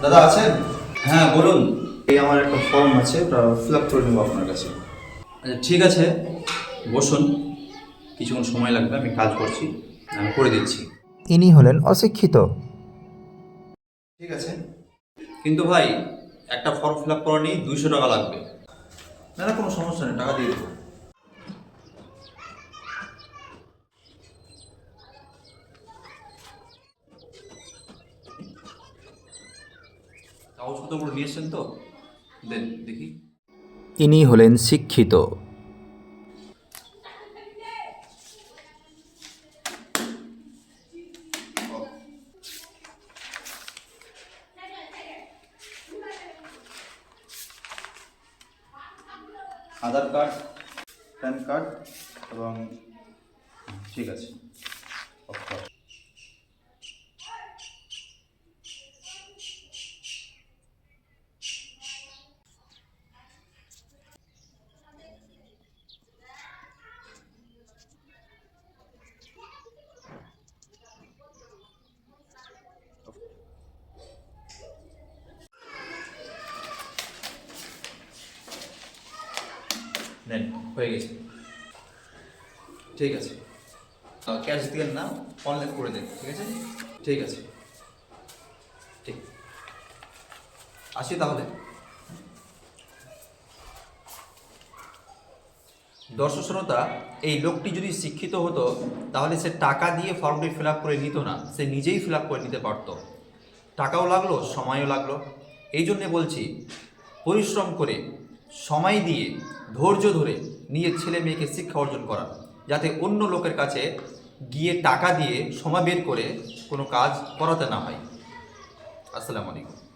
দাদা আছেন? হ্যাঁ বলুন। এই আমার একটা ফর্ম আছে, ওটা ফিল আপ করে নেবো আপনার কাছে। আচ্ছা ঠিক আছে, বসুন। কিছুক্ষণ সময় লাগবে, আমি কাজ করছি, আমি করে দিচ্ছি। ইনি হলেন অশিক্ষিত। ঠিক আছে। কিন্তু ভাই, একটা ফর্ম ফিল আপ করা নিয়ে 200 টাকা লাগবে। না না, কোনো সমস্যা নেই, টাকা দিয়ে দেবো। কাগজপত্রগুলো নিয়ে এসছেন তো? দেন দেখি। ইনি হলেন শিক্ষিত। আধার কার্ড, প্যান কার্ড এবং ঠিক আছে। নেন, হয়ে গেছে। ঠিক আছে, ক্যাশ দিলেন না, অনলাইন করে দেন, ঠিক আছে? ঠিক আছে, ঠিক। আসি তাহলে। দর্শক শ্রোতা, এই লোকটি যদি শিক্ষিত হতো তাহলে সে টাকা দিয়ে ফর্মটি ফিল আপ করে নিত না, সে নিজেই ফিল আপ করে নিতে পারত। টাকাও লাগলো, সময়ও লাগলো। এই জন্যে বলছি, পরিশ্রম করে, সময় দিয়ে, ধৈর্য ধরে নিজের ছেলে মেয়েকে শিক্ষা অর্জন করা, যাতে অন্য লোকের কাছে গিয়ে টাকা দিয়ে সময় বের করে কোনো কাজ করাতে না হয়। আসসালামু আলাইকুম।